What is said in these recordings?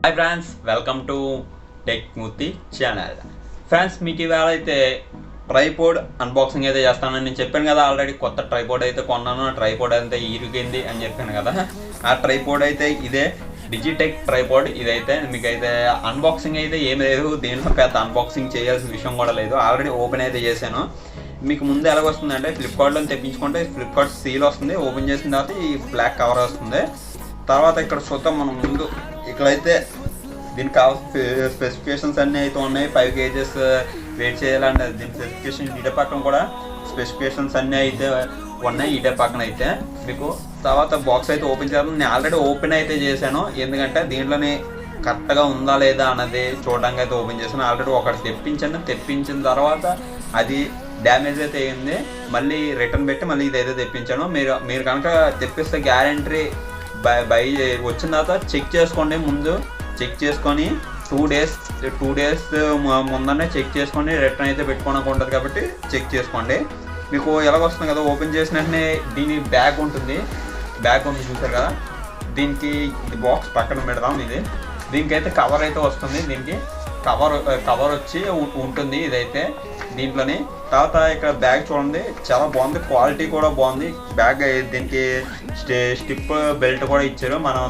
Hi friends, welcome to tech Murthy channel. Friends, మీకు ఇవాళ అయితే ట్రైపోడ్ అన్బాక్సింగ్ అయితే చేస్తానని నేను చెప్పాను కదా. ఆల్రెడీ కొత్త ట్రైపోడ్ అయితే కొన్నాను. ఆ ట్రైపోడ్ అయితే ఇరిగింది అని చెప్పాను కదా. ఆ ట్రైపోడ్ అయితే ఇదే డిజిటెక్ ట్రైపోడ్. ఇదైతే మీకైతే అన్బాక్సింగ్ అయితే ఏమి లేదు, దీనిలో పెద్ద అన్బాక్సింగ్ చేయాల్సిన విషయం కూడా లేదు. ఆల్రెడీ ఓపెన్ అయితే చేశాను. మీకు ముందు ఎలాగొస్తుందంటే ఫ్లిప్కార్ట్లో తెప్పించుకుంటే ఫ్లిప్కార్ట్ సీల్ వస్తుంది. ఓపెన్ చేసిన తర్వాత ఈ బ్లాక్ కవర్ వస్తుంది. తర్వాత ఇక్కడ చూద్దాం మనం. ముందు ఇక్కడైతే దీనికి కావాల్సిన స్పెసిఫికేషన్స్ అన్నీ అయితే ఉన్నాయి. 5 kgs వెయిట్ చేయాలంటే దీని స్పెసిఫికేషన్ ఇదే పక్కన కూడా స్పెసిఫికేషన్స్ అన్నీ అయితే ఉన్నాయి. ఇదే పక్కన అయితే మీకు తర్వాత బాక్స్ అయితే ఓపెన్ చేయాలి. నేను ఆల్రెడీ ఓపెన్ అయితే చేశాను, ఎందుకంటే దీంట్లోనే కరెక్ట్గా ఉందా లేదా అన్నది చూడడానికి అయితే ఓపెన్ చేశాను. ఆల్రెడీ ఒకటి తెప్పించిన తర్వాత అది డ్యామేజ్ అయితే అయింది. మళ్ళీ రిటర్న్ పెట్టి మళ్ళీ ఇదైతే తెప్పించాను. మీరు కనుక తెప్పిస్తే గ్యారంటీ బై వచ్చిన తర్వాత చెక్ చేసుకోండి. ముందు చెక్ చేసుకొని 2 days ముందనే చెక్ చేసుకొని రిటర్న్ అయితే పెట్టుకోవడానికి ఉంటుంది కాబట్టి చెక్ చేసుకోండి. మీకు ఎలాగొస్తుంది కదా, ఓపెన్ చేసిన వెంటనే దీని బ్యాగ్ ఉంటుంది చూసారు కదా. దీనికి ఇది బాక్స్ పక్కన పెడదాం. దీనికైతే కవర్ అయితే వస్తుంది. దీనికి కవర్ వచ్చి ఉంటుంది ఇదైతే దీంట్లోని. తర్వాత ఇక్కడ బ్యాగ్ చూడండి, చాలా బాగుంది, క్వాలిటీ కూడా బాగుంది బ్యాగ్. దీనికి స్టిప్ బెల్ట్ కూడా ఇచ్చారు. మనం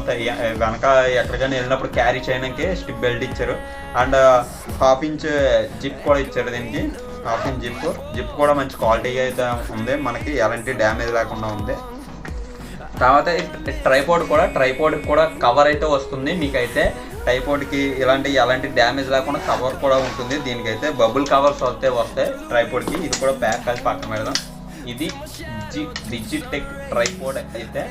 వెనక ఎక్కడికైనా వెళ్ళినప్పుడు క్యారీ చేయడానికి స్టిప్ బెల్ట్ ఇచ్చారు. అండ్ 1/2 inch జిప్ కూడా ఇచ్చారు. దీనికి 1/2 inch జిప్ కూడా మంచి క్వాలిటీ అయితే ఉంది, మనకి ఎలాంటి డ్యామేజ్ లేకుండా ఉంది. తర్వాత ట్రైపోడ్ కూడా కవర్ అయితే వస్తుంది. మీకైతే ట్రైపోడ్కి ఎలాంటి డ్యామేజ్ లేకుండా కవర్ కూడా ఉంటుంది. దీనికైతే బబుల్ కవర్స్ వస్తాయి ట్రైపోడ్కి. ఇది కూడా ప్యాక్ కలిసి పక్కన పెడదాం. ఇది డిజిటెక్ ట్రైపోడ్ అయితే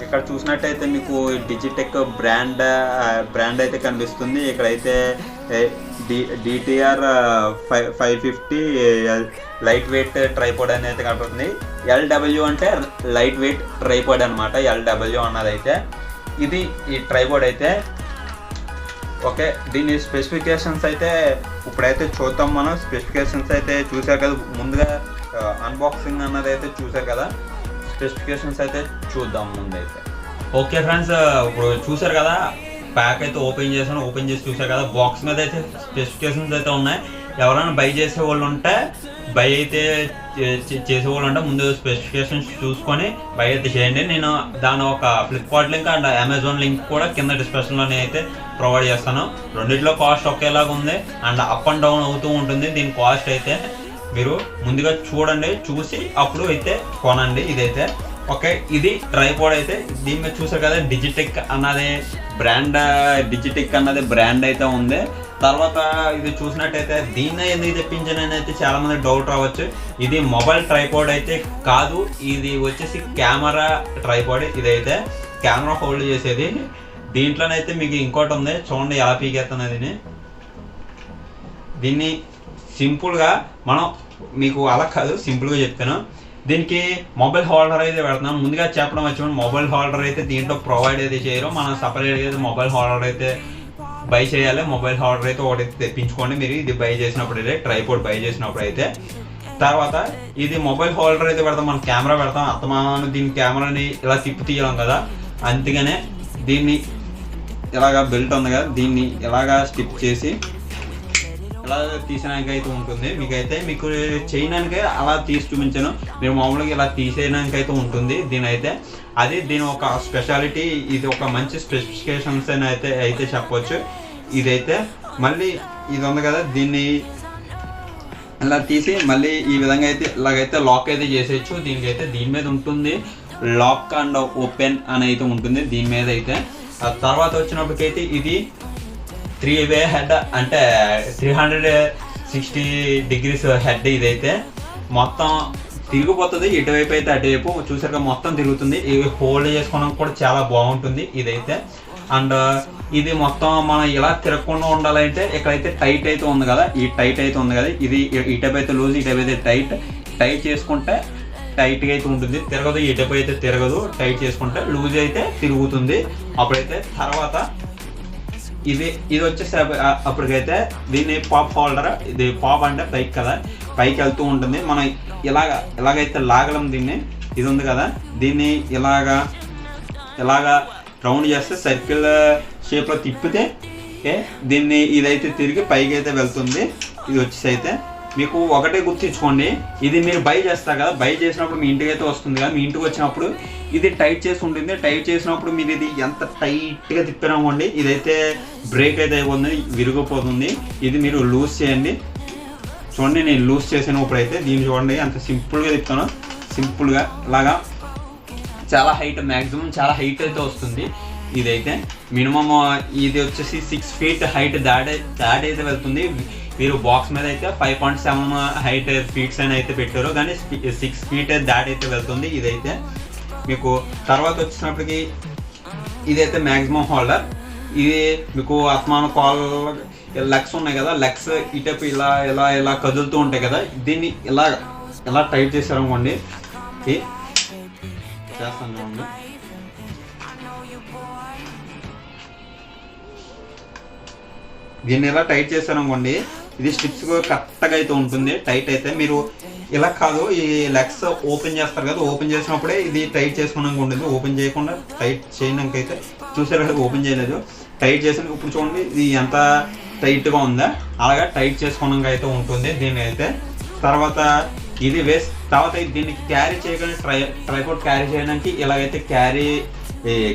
ఇక్కడ చూసినట్టయితే మీకు డిజిటెక్ బ్రాండ్ అయితే కనిపిస్తుంది. ఇక్కడైతే DTR 550 లైట్ వెయిట్ ట్రైపోడ్ అనేది అయితే కనపడుతుంది. LW అంటే లైట్ వెయిట్ ట్రైపోడ్ అనమాట. LW అన్నది అయితే ఇది ఈ ట్రైపోడ్ అయితే ఓకే. దీని స్పెసిఫికేషన్స్ అయితే ఇప్పుడైతే చూద్దాం మనం. స్పెసిఫికేషన్స్ అయితే చూసారు కదా, ముందుగా అన్బాక్సింగ్ అన్నది అయితే చూసారు కదా. స్పెసిఫికేషన్స్ అయితే చూద్దాం ముందైతే. ఓకే ఫ్రెండ్స్, ఇప్పుడు చూసారు కదా, ప్యాక్ అయితే ఓపెన్ చేసి చూసారు కదా. బాక్స్ మీద అయితే స్పెసిఫికేషన్స్ అయితే ఉన్నాయి. ఎవరైనా బై చేసే వాళ్ళు ఉంటే ముందు స్పెసిఫికేషన్స్ చూసుకొని బై అయితే చేయండి. నేను దాని ఒక Flipkart link and Amazon link కూడా కింద డిస్క్రిప్షన్లోనే అయితే ప్రొవైడ్ చేస్తాను. రెండిట్లో కాస్ట్ ఒకేలాగా ఉంది అండ్ అప్ అండ్ డౌన్ అవుతూ ఉంటుంది. దీని కాస్ట్ అయితే మీరు ముందుగా చూడండి, చూసి అప్పుడు అయితే కొనండి. ఇదైతే ఓకే. ఇది ట్రైపోడ్ అయితే దీని మీద చూసారు కదా, డిజిటెక్ అన్నది బ్రాండ్ అయితే ఉంది. తర్వాత ఇది చూసినట్టయితే దీన్ని ఎందుకు తెప్పించానని అయితే చాలా మంది డౌట్ రావచ్చు. ఇది మొబైల్ ట్రైపోడ్ అయితే కాదు, ఇది వచ్చేసి కెమెరా ట్రైపోడ్. ఇదైతే కెమెరా హోల్డ్ చేసేది. దీంట్లోనైతే మీకు ఇంకోటి ఉంది చూడండి, ఎలా పీకేస్తున్నది. దీన్ని సింపుల్గా మనం మీకు అలా కాదు, సింపుల్గా చెప్తాను. దీనికి మొబైల్ హోల్డర్ అయితే పెడుతున్నాం. ముందుగా చెప్పడం వచ్చి మొబైల్ హోల్డర్ అయితే దీంట్లో ప్రొవైడ్ అయితే చేయరు. మనం సపరేట్గా అయితే మొబైల్ హోల్డర్ అయితే బై చేయాలి. మొబైల్ హోల్డర్ అయితే ఒకటి తెప్పించుకోండి మీరు. ఇది బై చేసినప్పుడు అయితే ట్రైపోడ్ బై చేసినప్పుడు అయితే. తర్వాత ఇది మొబైల్ హోల్డర్ అయితే పెడతాం, మనం కెమెరా పెడతాం. అత్తమాను దీని కెమెరాని ఇలా తిప్పి తీయడం కదా, అందుకనే దీన్ని ఇలాగా బెల్ట్ ఉంది కదా, దీన్ని ఇలాగా స్టిప్ చేసి ఇలా తీసేయడానికి అయితే ఉంటుంది. మీకు చేయడానికి అలా తీసి చూపించాను. మీరు మామూలుగా ఇలా తీసేయడానికి అయితే ఉంటుంది. దీని ఒక స్పెషాలిటీ. ఇది ఒక మంచి స్పెసిఫికేషన్స్ అని అయితే చెప్పవచ్చు. ఇదైతే మళ్ళీ ఇది ఉంది కదా, దీన్ని ఇలా తీసి మళ్ళీ ఈ విధంగా అయితే ఇలాగైతే లాక్ అయితే చేసేయచ్చు. దీని మీద ఉంటుంది లాక్ అండ్ ఓపెన్ అని అయితే ఉంటుంది దీని మీద అయితే. తర్వాత వచ్చినప్పటికైతే ఇది 3-way హెడ్, అంటే 360 degrees హెడ్. ఇదైతే మొత్తం తిరిగిపోతుంది, ఎటువైపు అయితే అటువైపు చూసారుగా మొత్తం తిరుగుతుంది. ఇవి హోల్డ్ చేసుకోవడానికి కూడా చాలా బాగుంటుంది ఇదైతే. అండ్ ఇది మొత్తం మనం ఇలా తిరగకుండా ఉండాలంటే ఇక్కడైతే టైట్ అయితే ఉంది కదా, ఇది ఇటువైపు అయితే లూజ్, ఇటువైపు అయితే టైట్ చేసుకుంటే టైట్గా అయితే ఉంటుంది. తిరగదు, ఇటువైపు అయితే తిరగదు. టైట్ చేసుకుంటే లూజ్ అయితే తిరుగుతుంది. అప్పుడైతే తర్వాత ఇది వచ్చేసి అప్పటికైతే దీన్ని పాప్ హోల్డర్. ఇది పాప్ అంటే పైకి కదా, పైకి వెళ్తూ ఉంటుంది. మనం ఎలాగైతే లాగలం దీన్ని, ఇది ఉంది కదా, దీన్ని ఇలాగా రౌండ్ చేస్తే సర్కిల్ షేప్లో తిప్పితే దీన్ని ఇదైతే తిరిగి పైకి అయితే వెళ్తుంది. ఇది వచ్చేసి అయితే మీకు ఒకటే గుర్తించుకోండి, ఇది మీరు బై చేస్తారు కదా, బై చేసినప్పుడు మీ ఇంటికి అయితే వస్తుంది కదా, మీ ఇంటికి వచ్చినప్పుడు ఇది టైట్ చేసి ఉంటుంది. టైట్ చేసినప్పుడు మీరు ఇది ఎంత టైట్గా తిప్పినామండి ఇదైతే బ్రేక్ అయితే అయిపోతుంది, విరిగిపోతుంది. ఇది మీరు లూజ్ చేయండి. చూడండి నేను లూజ్ చేసినప్పుడు అయితే దీన్ని చూడండి ఎంత సింపుల్గా తిప్పుతాను. సింపుల్గా ఇలాగా చాలా హైట్, మ్యాక్సిమం చాలా హైట్ అయితే వస్తుంది. ఇదైతే మినిమమ్ ఇది వచ్చేసి 6 feet హైట్ దాటి అయితే వెళ్తుంది. మీరు బాక్స్ మీద అయితే 5.7 హైట్ ఫీట్స్ అని అయితే పెట్టారు, కానీ 6 feet దాటి అయితే వెళ్తుంది. ఇదైతే మీకు తర్వాత వచ్చినప్పటికి ఇదైతే మ్యాక్సిమం హోల్డర్. ఇది మీకు అస్మాన్ కాల్ లెగ్స్ ఉన్నాయి కదా, లెగ్స్ ఇటపు ఇలా ఇలా ఇలా కదులుతూ ఉంటాయి కదా, దీన్ని ఇలా టైట్ చేశారనుకోండి. చేస్తాను చూడండి. దీన్ని ఇలా టైట్ చేశారనుకోండి, ఇది స్ట్రిప్స్ కరెక్ట్గా అయితే ఉంటుంది. టైట్ అయితే మీరు ఇలా కాదు, ఈ లెగ్స్ ఓపెన్ చేస్తారు కదా, ఓపెన్ చేసినప్పుడే ఇది టైట్ చేసుకున్నాక ఉంటుంది. ఓపెన్ చేయకుండా టైట్ చేయడానికైతే చూసారు కదా, ఓపెన్ చేయలేదు, టైట్ చేసాక ఇప్పుడు చూడండి ఇది ఎంత టైట్గా ఉందా, అలాగా టైట్ చేసుకున్నాక అయితే ఉంటుంది. దీన్ని అయితే తర్వాత ఇది తర్వాత దీన్ని క్యారీ చేయడానికి ట్రైపోర్డ్ క్యారీ చేయడానికి ఇలాగైతే క్యారీ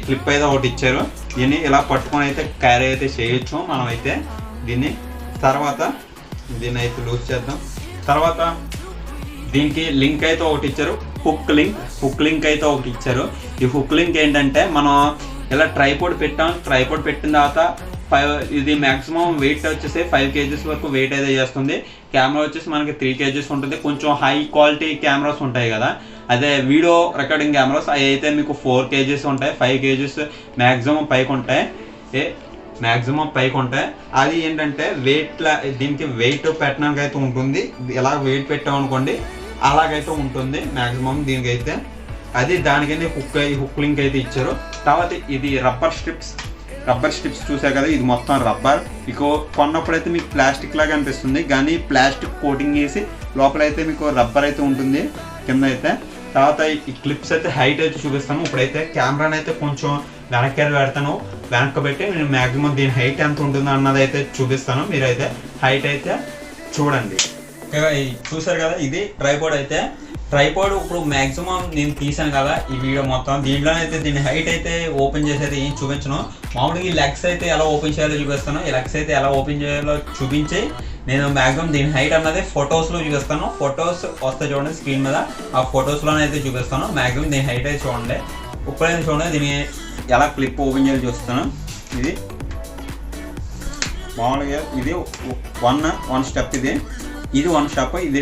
క్లిప్ అయితే ఒకటి ఇచ్చారు. దీన్ని ఇలా పట్టుకొని అయితే క్యారీ అయితే చేయొచ్చు మనం అయితే దీన్ని. తర్వాత దీన్ని అయితే లూజ్ చేద్దాం. తర్వాత దీనికి లింక్ అయితే ఒకటి ఇచ్చారు, హుక్ లింక్ అయితే ఒకటి ఇచ్చారు. ఈ హుక్ లింక్ ఏంటంటే మనం ఇలా ట్రైపోర్డ్ పెట్టిన తర్వాత ఇది మ్యాక్సిమం వెయిట్ వచ్చేసి 5 kgs వరకు వెయిట్ అయితే చేస్తుంది. కెమెరా వచ్చేసి మనకి 3 kgs ఉంటుంది. కొంచెం హై క్వాలిటీ కెమెరాస్ ఉంటాయి కదా, అదే వీడియో రికార్డింగ్ కెమెరాస్ అవి అయితే మీకు 4 kgs ఉంటాయి, 5 kgs మ్యాక్సిమం పైకి ఉంటాయి. అది ఏంటంటే దీనికి వెయిట్ పెట్టడానికి అయితే ఉంటుంది. ఇలా వెయిట్ పెట్టామనుకోండి అలాగైతే ఉంటుంది మ్యాక్సిమం దీనికైతే. అది దానికైతే హుక్ లింక్ అయితే ఇచ్చారు. తర్వాత ఇది రబ్బర్ స్ట్రిప్స్ చూసారు కదా, ఇది మొత్తం రబ్బర్. మీకు కొన్నప్పుడైతే మీకు ప్లాస్టిక్ లాగా అనిపిస్తుంది, కానీ ప్లాస్టిక్ కోటింగ్ వేసి లోపలైతే మీకు రబ్బర్ అయితే ఉంటుంది కింద అయితే. తర్వాత ఈ క్లిప్స్ అయితే హైట్ అయితే చూపిస్తాను. ఇప్పుడైతే కెమెరాని అయితే కొంచెం వెనక్కి పెడతాను, వెనక్కి పెట్టి నేను మ్యాక్సిమం దీని హైట్ ఎంత ఉంటుందో అన్నది అయితే చూపిస్తాను. మీరైతే హైట్ అయితే చూడండి. చూసారు కదా, ఇది ట్రైపోర్డ్ ఇప్పుడు మ్యాక్సిమం నేను తీసాను కదా ఈ వీడియో మొత్తం. దీంట్లోనైతే దీని హైట్ అయితే ఓపెన్ చేసేది ఏం చూపించను. మామూలుగా ఈ లెగ్స్ అయితే ఎలా ఓపెన్ చేయాలో చూపిస్తాను. ఈ లెగ్స్ అయితే ఎలా ఓపెన్ చేయాలో చూపించి నేను మ్యాక్సిమం దీని హైట్ అన్నది ఫొటోస్లో చూపిస్తాను. ఫొటోస్ వస్తే చూడండి స్క్రీన్ మీద, ఆ ఫొటోస్లోనే అయితే చూపిస్తాను. మ్యాక్సిమం దీని హైట్ అయితే చూడండి. ఇప్పుడైతే చూడండి దీన్ని ఎలా క్లిప్ ఓపెన్ చేయాలో చూస్తాను. ఇది మామూలుగా ఇది వన్ స్టెప్, ఇది 1 స్టెప్, ఇది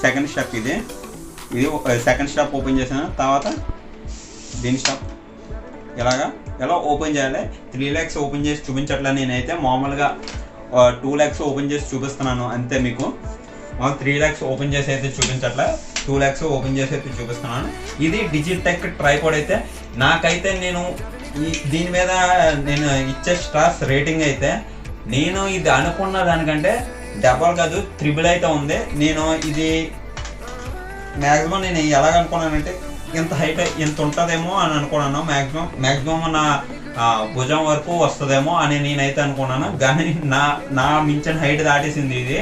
సెకండ్ స్టెప్. ఇది సెకండ్ స్టెప్ ఓపెన్ చేసాను. తర్వాత దీని స్టెప్ ఎలా ఓపెన్ చేయాలి. 3 legs ఓపెన్ చేసి చూపించట్లే నేనైతే, మామూలుగా 2 legs ఓపెన్ చేసి చూపిస్తున్నాను అంతే. మీకు 3 legs ఓపెన్ చేసి అయితే చూపించట్లే, 2 legs ఓపెన్ చేసి అయితే చూపిస్తున్నాను. ఇది డిజిటెక్ ట్రైపోర్డ్ అయితే నాకైతే నేను దీని మీద నేను ఇచ్చే స్టార్స్ రేటింగ్ అయితే నేను ఇది అనుకున్న దానికంటే డబల్ కాదు 3 అయితే ఉంది. నేను ఇది మ్యాక్సిమం నేను ఎలాగనుకున్నానంటే ఇంత హైట్ ఇంత ఉంటుందేమో అని అనుకున్నాను. మ్యాక్సిమం నా భుజం వరకు వస్తుందేమో అని నేనైతే అనుకున్నాను, కానీ నా మించిన హైట్ దాటేసింది ఇది.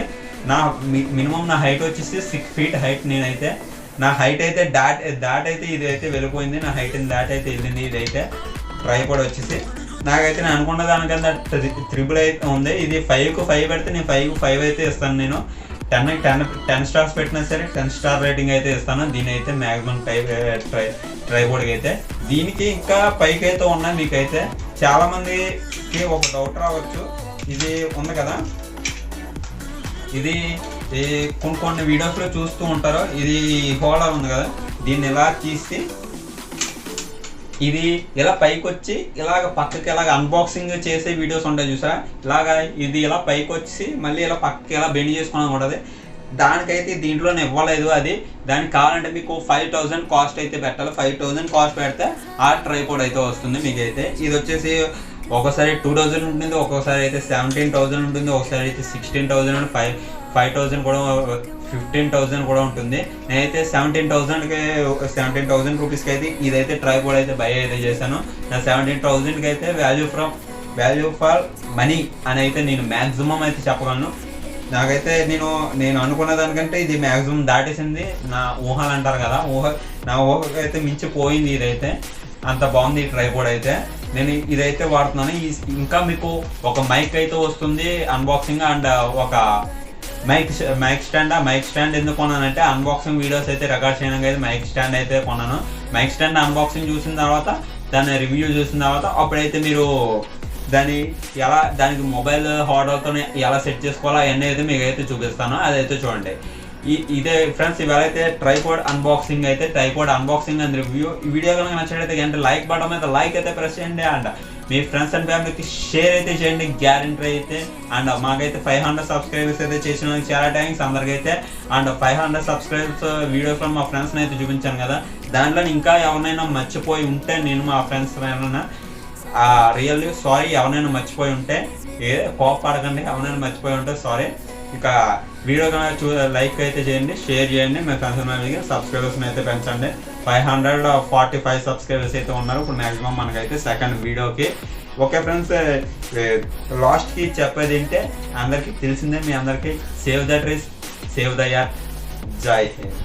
మినిమం నా హైట్ వచ్చేసి 6 feet హైట్. నేనైతే నా హైట్ అయితే దాటైతే ఇది అయితే వెళ్ళిపోయింది, నా హైట్ దాటి అయితే వెళ్ళింది. ఇదైతే ట్రైపోర్డ్ వచ్చేసి నాకైతే నేను అనుకున్న దానికన్నా 3 అయితే ఉంది. ఇది 5కు 5 పెడితే నేను 5కు 5 అయితే ఇస్తాను. నేను 10 స్టార్స్ పెట్టినా సరే 10 స్టార్ రేటింగ్ అయితే ఇస్తాను. దీని అయితే మ్యాక్సిమం ట్రైపోర్డ్కి అయితే. దీనికి ఇంకా పైకి అయితే ఉన్నాయి. మీకైతే చాలా మందికి ఒక డౌట్ రావచ్చు, ఇది ఉంది కదా, ఇది కొన్ని వీడియోస్లో చూస్తూ ఉంటారు. ఇది హోల్డర్ ఉంది కదా, దీన్ని ఇలా తీసి ఇది ఇలా పైకి వచ్చి ఇలాగ పక్కకి ఇలాగ అన్బాక్సింగ్ చేసే వీడియోస్ ఉంటాయి చూసా, ఇలాగా ఇది ఇలా పైకి వచ్చి మళ్ళీ ఇలా పక్కకి ఇలా బెండ్ చేసుకోవడం ఉంటుంది. దానికైతే దీంట్లోనే ఇవ్వలేదు. అది దానికి కావాలంటే మీకు 5000 కాస్ట్ అయితే పెట్టాలి. 5000 కాస్ట్ పెడితే ఆ ట్రైపోర్డ్ అయితే వస్తుంది మీకైతే. ఇది వచ్చేసి ఒక్కోసారి 2000 ఉంటుంది, ఒక్కోసారి అయితే 17,000 ఉంటుంది, ఒకసారి అయితే 16,000 5,000 కూడా 15,000 కూడా ఉంటుంది. నేనైతే 17,000 రూపీస్కి అయితే ఇదైతే ట్రైపోడ్ అయితే బై అయితే చేశాను. నా 17,000కి అయితే వాల్యూ ఫర్ మనీ అని అయితే నేను మ్యాక్సిమం అయితే చెప్పగలను. నాకైతే నేను అనుకున్న దానికంటే ఇది మ్యాక్సిమం దాటేసింది. నా ఊహలు అంటారు కదా, నా ఊహకైతే మించిపోయింది. ఇదైతే అంత బాగుంది ఈ ట్రైపోడ్ అయితే. నేను ఇదైతే వాడుతున్నాను. ఇంకా మీకు ఒక మైక్ అయితే వస్తుంది అన్బాక్సింగ్, అండ్ ఒక మైక్ స్టాండ్ ఎందుకు కొన్నానంటే అన్బాక్సింగ్ వీడియోస్ అయితే రికార్డ్ చేయడానికి అయితే మైక్ స్టాండ్ అయితే కొన్నాను. మైక్ స్టాండ్ అన్బాక్సింగ్ చూసిన తర్వాత, దాని రివ్యూ చూసిన తర్వాత అప్పుడైతే మీరు దానికి మొబైల్ హోల్డర్తో ఎలా సెట్ చేసుకోవాలో అవన్నీ అయితే మీకు అయితే చూపిస్తాను. అదైతే చూడండి. ఇదే ఫ్రెండ్స్, ఇవాళ అయితే ట్రైపోడ్ అన్బాక్సింగ్ అండ్ రివ్యూ. ఈ వీడియో కనుక నచ్చినట్లయితే అంటే లైక్ బటన్ అయితే లైక్ అయితే ప్రెస్ చేయండి, అండ్ మీ ఫ్రెండ్స్ అండ్ ఫ్యామిలీకి షేర్ అయితే చేయండి, గ్యారెంటీ అయితే. అండ్ మాకైతే 500 సబ్స్క్రైబర్స్ అయితే చేసిన చాలా థ్యాంక్స్ అందరికైతే. అండ్ 500 సబ్స్క్రైబర్స్ వీడియోస్లో మా ఫ్రెండ్స్ని అయితే చూపించాను కదా, దాంట్లో ఇంకా ఎవరినైనా మర్చిపోయి ఉంటే నేను మా ఫ్రెండ్స్ ఏమైనా రియల్లీ సారీ. ఎవరైనా మర్చిపోయి ఉంటే కోపడకండి, ఎవరైనా మర్చిపోయి ఉంటే సారీ. ఇక వీడియో కనుక లైక్ అయితే చేయండి, షేర్ చేయండి, మీ ఫ్రెండ్స్ ఫ్యామిలీకి సబ్స్క్రైబర్స్ని అయితే పెంచండి. 545 సబ్స్క్రైబర్స్ అయితే ఉన్నారు ఇప్పుడు మ్యాక్సిమం మనకైతే సెకండ్ వీడియోకి. ఓకే ఫ్రెండ్స్, లాస్ట్కి చెప్పేది ఏంటంటే అందరికీ తెలిసిందే, మీ అందరికీ save the trees, save the earth, జై హింద్.